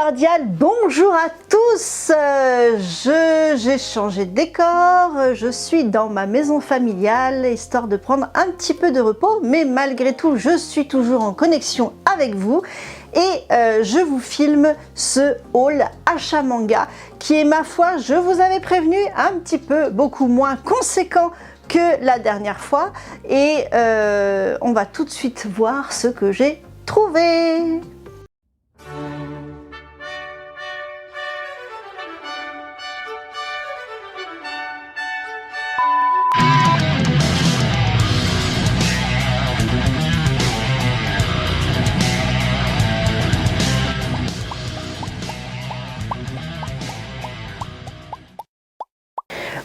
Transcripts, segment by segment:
cordial bonjour à tous. J'ai changé de décor, je suis dans ma maison familiale histoire de prendre un petit peu de repos, mais malgré tout je suis toujours en connexion avec vous et je vous filme ce haul achat manga qui est, ma foi, je vous avais prévenu, un petit peu beaucoup moins conséquent que la dernière fois, et on va tout de suite voir ce que j'ai trouvé.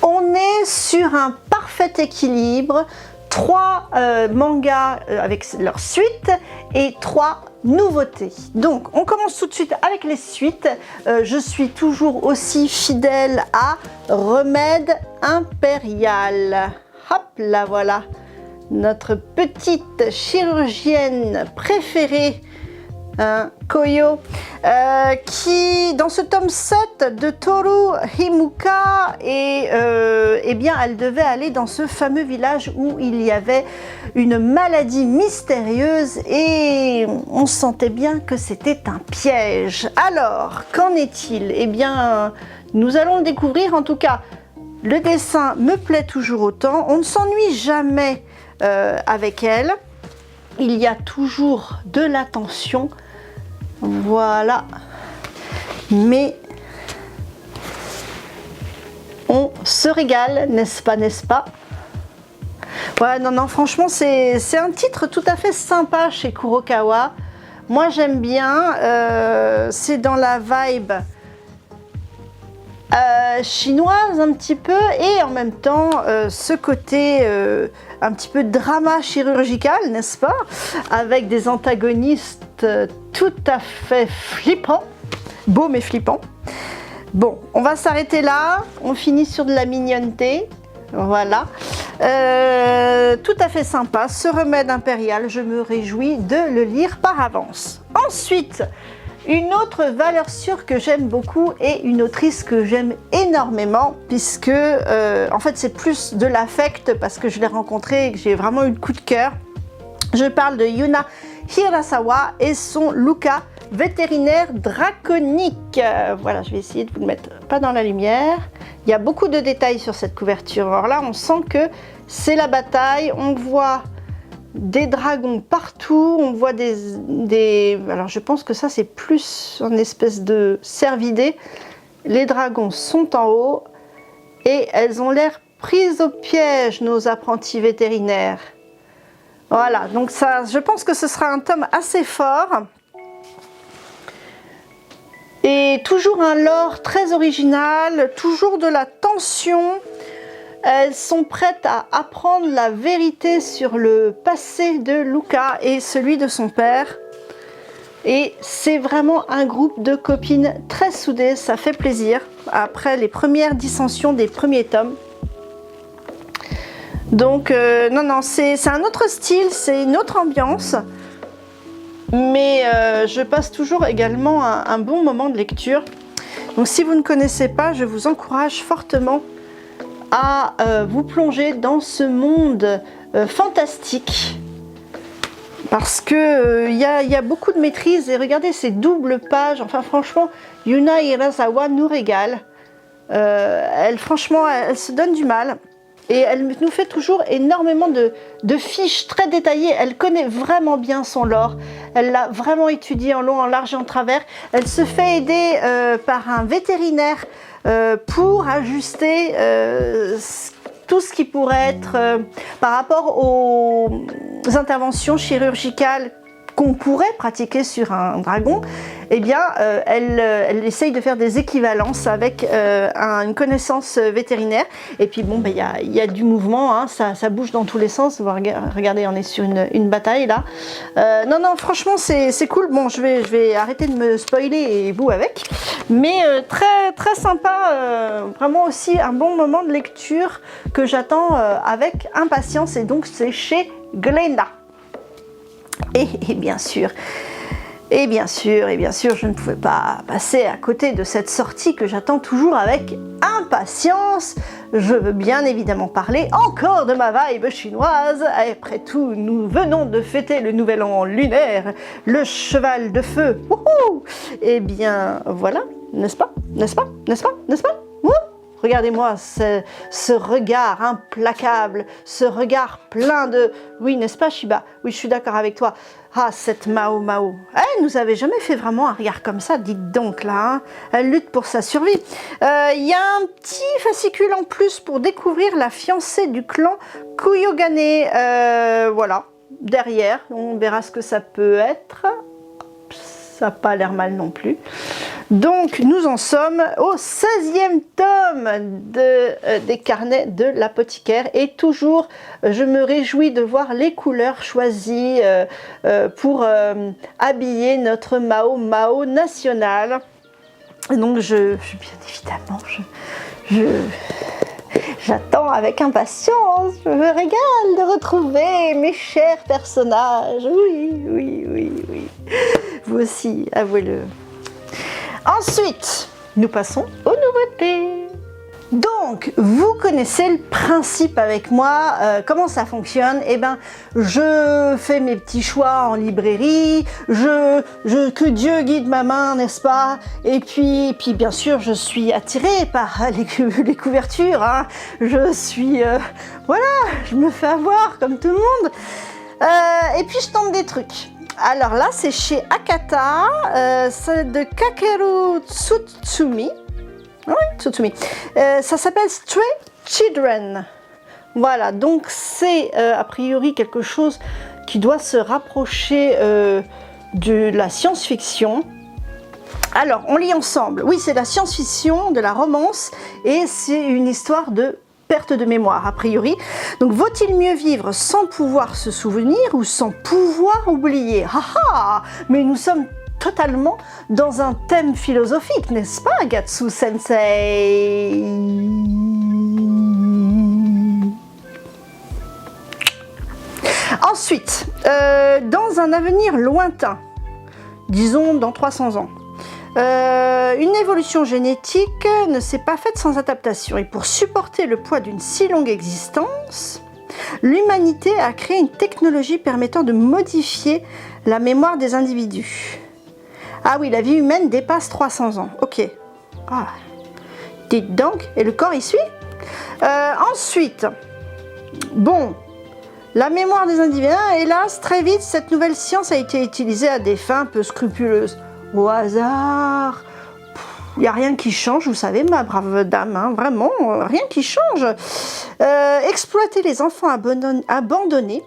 On est sur un parfait équilibre, 3 mangas avec leur suite et 3 nouveautés. Donc on commence tout de suite avec les suites. Je suis toujours aussi fidèle à Remède Impérial. Hop là, voilà notre petite chirurgienne préférée, Koyo, qui dans ce tome 7 de Toru Himuka, eh bien elle devait aller dans ce fameux village où il y avait une maladie mystérieuse et on sentait bien que c'était un piège. Alors qu'en est-il? Eh bien nous allons le découvrir. En tout cas, le dessin me plaît toujours autant, on ne s'ennuie jamais avec elle, il y a toujours de l'attention. Voilà, mais on se régale, n'est-ce pas, n'est-ce pas? Ouais, non, franchement, c'est un titre tout à fait sympa chez Kurokawa. Moi, j'aime bien. C'est dans la vibe chinoise un petit peu, et en même temps ce côté un petit peu drama chirurgical, n'est-ce pas, avec des antagonistes tout à fait flippants, beaux mais flippants. Bon, on va s'arrêter là, on finit sur de la mignonneté, voilà. Tout à fait sympa ce Remède Impérial, je me réjouis de le lire par avance. Ensuite, une autre valeur sûre que j'aime beaucoup et une autrice que j'aime énormément, puisque en fait c'est plus de l'affect parce que je l'ai rencontrée et que j'ai vraiment eu le coup de cœur. Je parle de Yuna Hirasawa et son Luca, vétérinaire draconique. Voilà, je vais essayer de vous le mettre pas dans la lumière. Il y a beaucoup de détails sur cette couverture. Alors là, on sent que c'est la bataille. On voit des dragons partout, on voit alors je pense que ça c'est plus une espèce de cervidé. Les dragons sont en haut et elles ont l'air prises au piège, nos apprentis vétérinaires. Voilà, donc ça, je pense que ce sera un tome assez fort et toujours un lore très original, toujours de la tension. Elles sont prêtes à apprendre la vérité sur le passé de Luca et celui de son père. Et c'est vraiment un groupe de copines très soudées, ça fait plaisir, après les premières dissensions des premiers tomes. Donc non, c'est un autre style, c'est une autre ambiance. Mais je passe toujours également un bon moment de lecture. Donc si vous ne connaissez pas, je vous encourage fortement à vous plonger dans ce monde fantastique, parce que y a beaucoup de maîtrise. Et regardez ces doubles pages, enfin franchement Yuna Hirasawa nous régale. Franchement elle se donne du mal et elle nous fait toujours énormément de fiches très détaillées. Elle connaît vraiment bien son lore, elle l'a vraiment étudié en long, en large et en travers. Elle se fait aider par un vétérinaire pour ajuster tout ce qui pourrait être par rapport aux interventions chirurgicales qu'on pourrait pratiquer sur un dragon. Eh bien elle essaye de faire des équivalences avec une connaissance vétérinaire. Et puis bon, il y a du mouvement, hein, ça bouge dans tous les sens. Regardez, on est sur une bataille là. Non, franchement c'est cool. Bon, je vais arrêter de me spoiler et vous avec. Mais très sympa, vraiment aussi un bon moment de lecture que j'attends avec impatience. Et donc c'est chez Glénat. Et bien sûr, Et bien sûr, je ne pouvais pas passer à côté de cette sortie que j'attends toujours avec impatience. Je veux bien évidemment parler encore de ma vibe chinoise. Après tout, nous venons de fêter le nouvel an lunaire, le cheval de feu. Wouhou! Eh bien, voilà, n'est-ce pas? N'est-ce pas? N'est-ce pas? N'est-ce pas? Wouh! Regardez-moi ce regard implacable, ce regard plein de... Oui, n'est-ce pas, Shiba? Oui, je suis d'accord avec toi. Ah, cette Mao Mao. Elle nous avait jamais fait vraiment un regard comme ça, dites donc là. Hein. Elle lutte pour sa survie. Il y a un petit fascicule en plus pour découvrir la fiancée du clan Kuyogane. Voilà, derrière, on verra ce que ça peut être. Ça n'a pas l'air mal non plus. Donc, nous en sommes au 16e tome des carnets de l'apothicaire. Et toujours, je me réjouis de voir les couleurs choisies pour habiller notre Mao Mao national. Donc, bien évidemment, j'attends avec impatience, je me régale de retrouver mes chers personnages. Oui, oui, oui, oui. Vous aussi, avouez-le. Ensuite, nous passons aux nouveautés. Donc, vous connaissez le principe avec moi, comment ça fonctionne? Eh bien, je fais mes petits choix en librairie, que Dieu guide ma main, n'est-ce pas? Et puis bien sûr, je suis attirée par les couvertures, hein. Je suis, voilà, je me fais avoir comme tout le monde. Et puis, je tente des trucs. Alors là, c'est chez Akata, c'est de Kakeru Tsutsumi. Oui, Tsutsumi. Ça s'appelle Stray Children. Voilà, donc c'est a priori quelque chose qui doit se rapprocher de la science-fiction. Alors, on lit ensemble. Oui, c'est de la science-fiction, de la romance, et c'est une histoire de perte de mémoire, a priori. Donc, vaut-il mieux vivre sans pouvoir se souvenir ou sans pouvoir oublier? Ah, mais nous sommes totalement dans un thème philosophique, n'est-ce pas, Gatsu Sensei? Ensuite, dans un avenir lointain, disons dans 300 ans, une évolution génétique ne s'est pas faite sans adaptation, et pour supporter le poids d'une si longue existence, l'humanité a créé une technologie permettant de modifier la mémoire des individus. Ah oui, la vie humaine dépasse 300 ans. Ok. Ah. Dites donc, et le corps y suit. Ensuite, bon, la mémoire des individus, hélas, très vite, cette nouvelle science a été utilisée à des fins peu scrupuleuses. Au hasard, il n'y a rien qui change, vous savez, ma brave dame, hein, vraiment, rien qui change. Exploiter les enfants abandonnés,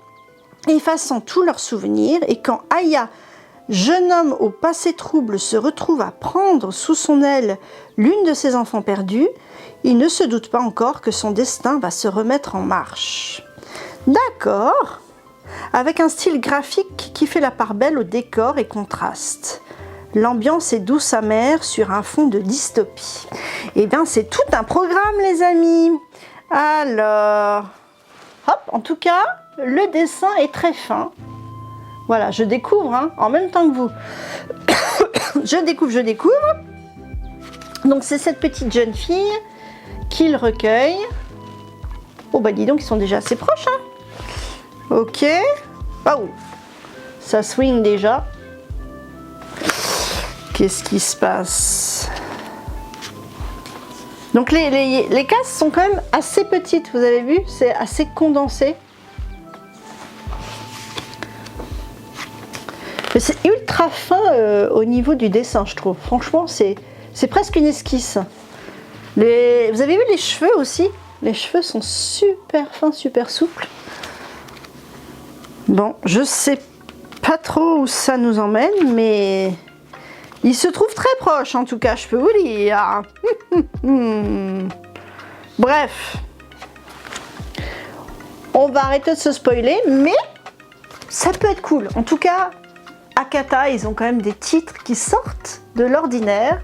effaçant tous leurs souvenirs, et quand Aya, jeune homme au passé trouble, se retrouve à prendre sous son aile l'une de ses enfants perdus, il ne se doute pas encore que son destin va se remettre en marche. D'accord, avec un style graphique qui fait la part belle au décor et contraste. L'ambiance est douce amère sur un fond de dystopie. Eh bien, c'est tout un programme, les amis. Alors, hop, en tout cas, le dessin est très fin. Voilà, je découvre, hein, en même temps que vous. je découvre. Donc, c'est cette petite jeune fille qu'il recueille. Oh, bah dis donc, ils sont déjà assez proches, hein. Ok. Oh, ça swing déjà. Qu'est-ce qui se passe? Donc les cases sont quand même assez petites, vous avez vu? C'est assez condensé. Mais c'est ultra fin au niveau du dessin, je trouve. Franchement, c'est presque une esquisse. Vous avez vu les cheveux aussi? Les cheveux sont super fins, super souples. Bon, je sais pas trop où ça nous emmène, mais il se trouve très proche, en tout cas, je peux vous dire. Bref, on va arrêter de se spoiler, mais ça peut être cool. En tout cas, Akata, ils ont quand même des titres qui sortent de l'ordinaire.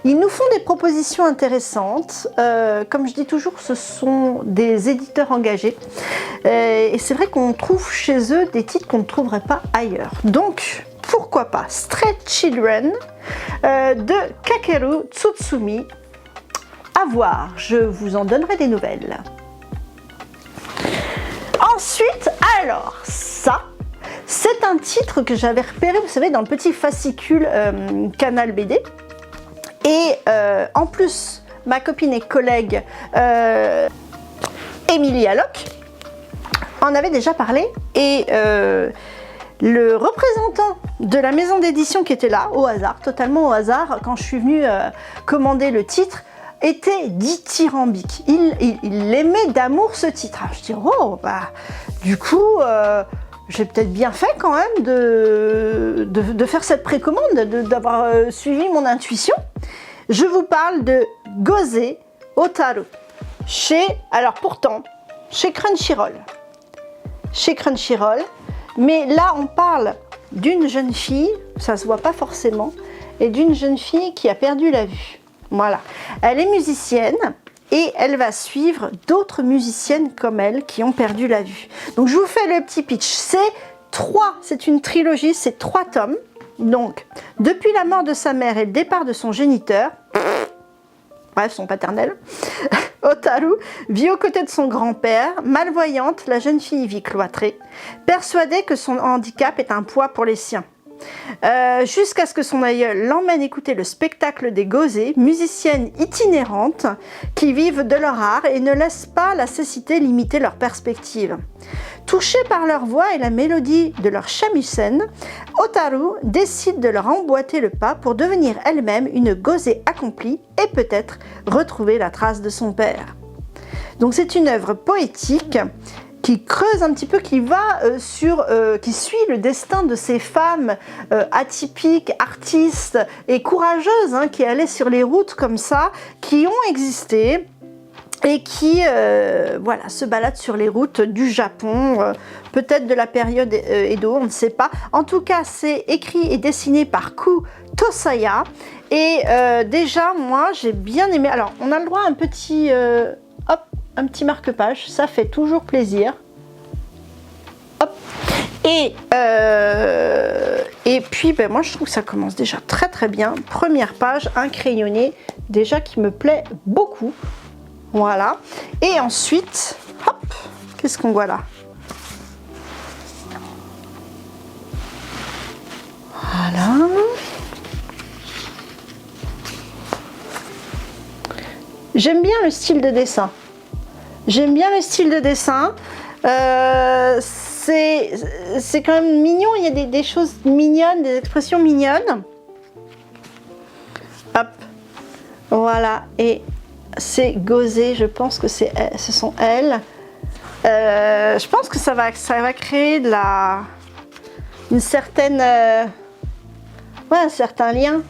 Ils nous font des propositions intéressantes. Comme je dis toujours, ce sont des éditeurs engagés. Et c'est vrai qu'on trouve chez eux des titres qu'on ne trouverait pas ailleurs. Donc, pourquoi pas Stray Children de Kakeru Tsutsumi. À voir, je vous en donnerai des nouvelles. Ensuite, alors ça, c'est un titre que j'avais repéré, vous savez, dans le petit fascicule Canal BD. Et en plus, ma copine et collègue Emilia Locke en avait déjà parlé. Et le représentant de la maison d'édition qui était là, au hasard, totalement au hasard, quand je suis venue commander le titre, était dithyrambique. Il aimait d'amour ce titre. Alors je dis, oh, bah, du coup, j'ai peut-être bien fait quand même de faire cette précommande, d'avoir suivi mon intuition. Je vous parle de Gozé Hotaru, alors pourtant, chez Crunchyroll. Chez Crunchyroll, mais là on parle d'une jeune fille, ça se voit pas forcément, et d'une jeune fille qui a perdu la vue. Voilà, elle est musicienne et elle va suivre d'autres musiciennes comme elle qui ont perdu la vue. Donc je vous fais le petit pitch, c'est une trilogie, c'est 3 tomes. Donc, depuis la mort de sa mère et le départ de son géniteur, bref, son paternel, Hotaru vit aux côtés de son grand-père. Malvoyante, la jeune fille vit cloîtrée, persuadée que son handicap est un poids pour les siens. Jusqu'à ce que son aïeul l'emmène écouter le spectacle des Gozé, musiciennes itinérantes qui vivent de leur art et ne laissent pas la cécité limiter leur perspective. Touchée par leur voix et la mélodie de leur shamisen, Hotaru décide de leur emboîter le pas pour devenir elle-même une Gozé accomplie et peut-être retrouver la trace de son père. Donc c'est une œuvre poétique qui creuse un petit peu, qui suit le destin de ces femmes atypiques, artistes et courageuses, hein, qui allaient sur les routes comme ça, qui ont existé et qui se baladent sur les routes du Japon, peut-être de la période Edo, on ne sait pas. En tout cas, c'est écrit et dessiné par Ku Tosaya. Et déjà, moi, j'ai bien aimé. Alors, on a le droit à un petit marque-page, ça fait toujours plaisir. Hop. Et puis, ben, moi, je trouve que ça commence déjà très très bien. Première page, un crayonné, déjà qui me plaît beaucoup. Voilà. Et ensuite, hop, qu'est-ce qu'on voit là? Voilà. J'aime bien le style de dessin. J'aime bien le style de dessin. C'est quand même mignon. Il y a des choses mignonnes, des expressions mignonnes. Hop. Voilà. Et c'est Gozé. Je pense que ce sont elles. Je pense que ça va créer un certain lien.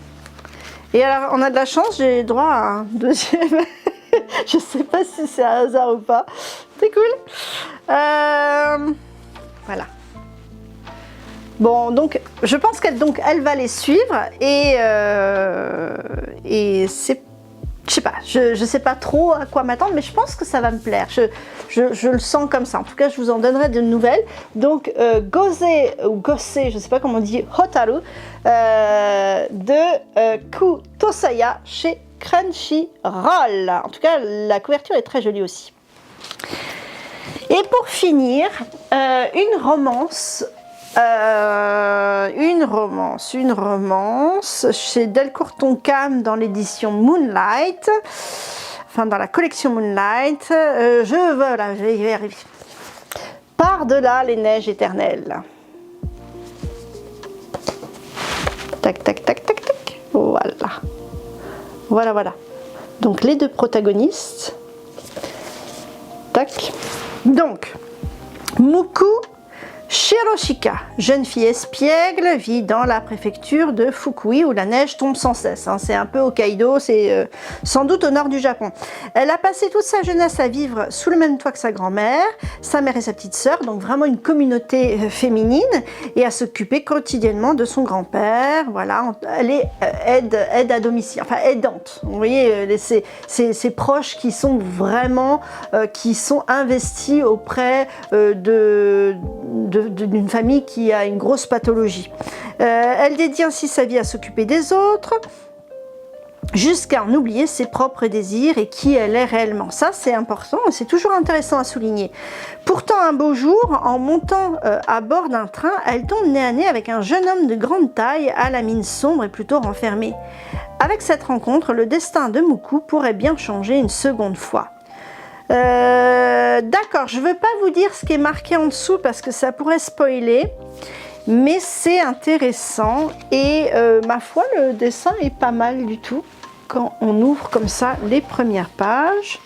Et alors, on a de la chance, j'ai droit à un deuxième. Je sais pas si c'est un hasard ou pas. C'est cool. Voilà. Bon, donc, je pense qu'elle va les suivre et c'est, je sais pas, je sais pas trop à quoi m'attendre, mais je pense que ça va me plaire. Je le sens comme ça. En tout cas, je vous en donnerai de nouvelles. Donc, Gozé ou Gosé, je sais pas comment on dit, Hotaru, de Ku Tosaya chez Crunchyroll. En tout cas, la couverture est très jolie aussi. Et pour finir, une romance chez Delcourt Tonkam dans l'édition Moonlight, enfin dans la collection Moonlight. Je vais y arriver. Par-delà les neiges éternelles. Tac, tac, tac, tac, tac. Voilà. Voilà. Donc les deux protagonistes. Tac. Donc, Muku Shiroshika, jeune fille espiègle, vit dans la préfecture de Fukui où la neige tombe sans cesse. Hein. C'est un peu Hokkaido, c'est sans doute au nord du Japon. Elle a passé toute sa jeunesse à vivre sous le même toit que sa grand-mère, sa mère et sa petite sœur, donc vraiment une communauté féminine, et à s'occuper quotidiennement de son grand-père. Voilà, elle est aide à domicile, enfin aidante. Vous voyez, ces proches qui sont vraiment, qui sont investis auprès d'une famille qui a une grosse pathologie. Elle dédie ainsi sa vie à s'occuper des autres, jusqu'à en oublier ses propres désirs et qui elle est réellement. Ça, c'est important et c'est toujours intéressant à souligner. Pourtant, un beau jour, en montant à bord d'un train, elle tombe nez à nez avec un jeune homme de grande taille à la mine sombre et plutôt renfermée. Avec cette rencontre, le destin de Moukou pourrait bien changer une seconde fois. D'accord, je ne veux pas vous dire ce qui est marqué en dessous parce que ça pourrait spoiler. Mais c'est intéressant et ma foi, le dessin est pas mal du tout quand on ouvre comme ça les premières pages.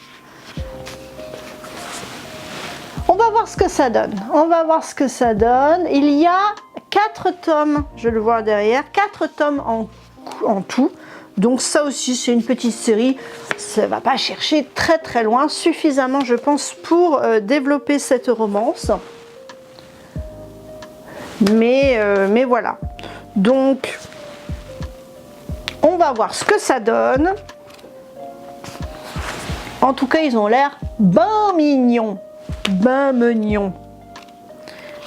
On va voir ce que ça donne. On va voir ce que ça donne. Il y a 4 tomes, je le vois derrière, 4 tomes en tout. Donc ça aussi, c'est une petite série. Ça ne va pas chercher très très loin, suffisamment je pense pour développer cette romance. Mais voilà, donc on va voir ce que ça donne. En tout cas, ils ont l'air ben mignons, ben mignons.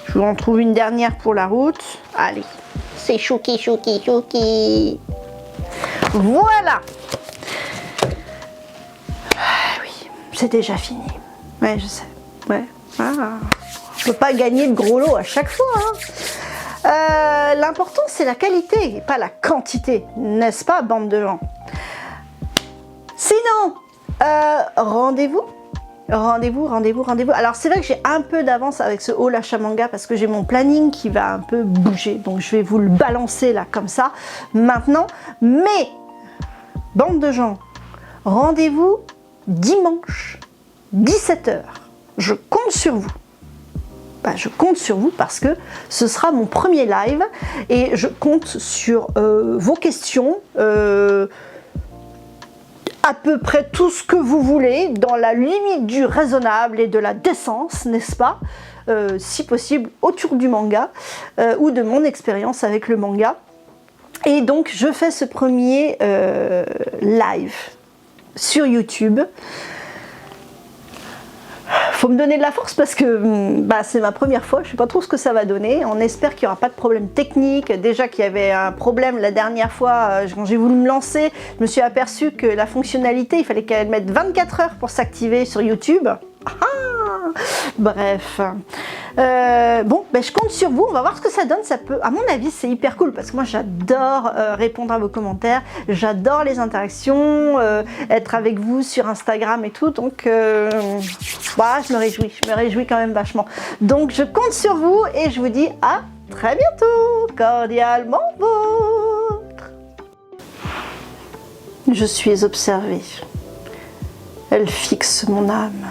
Je vous en trouve une dernière pour la route. Allez, c'est chouki, chouki, chouki. Voilà. Ah oui, c'est déjà fini. Ouais, je sais. Ouais. Ah. Je ne peux pas gagner de gros lots à chaque fois. Hein. L'important, c'est la qualité et pas la quantité, n'est-ce pas, bande de gens? Sinon, rendez-vous. Alors, c'est vrai que j'ai un peu d'avance avec ce haul achat manga parce que j'ai mon planning qui va un peu bouger. Donc, je vais vous le balancer là, comme ça, maintenant. Mais, bande de gens, rendez-vous dimanche, 17 h. Je compte sur vous. Je compte sur vous parce que ce sera mon premier live et je compte sur vos questions, à peu près tout ce que vous voulez, dans la limite du raisonnable et de la décence, n'est-ce pas, si possible autour du manga ou de mon expérience avec le manga. Et donc je fais ce premier live sur YouTube. Faut me donner de la force parce que c'est ma première fois, je ne sais pas trop ce que ça va donner. On espère qu'il n'y aura pas de problème technique. Déjà qu'il y avait un problème la dernière fois, quand j'ai voulu me lancer, je me suis aperçue que la fonctionnalité, il fallait qu'elle mette 24 heures pour s'activer sur YouTube. Bref. Je compte sur vous, on va voir ce que ça donne. Ça peut, à mon avis, c'est hyper cool parce que moi j'adore répondre à vos commentaires, j'adore les interactions, être avec vous sur Instagram et tout, donc je me réjouis quand même vachement. Donc je compte sur vous et je vous dis à très bientôt, cordialement vôtre. Je suis observée, elle fixe mon âme.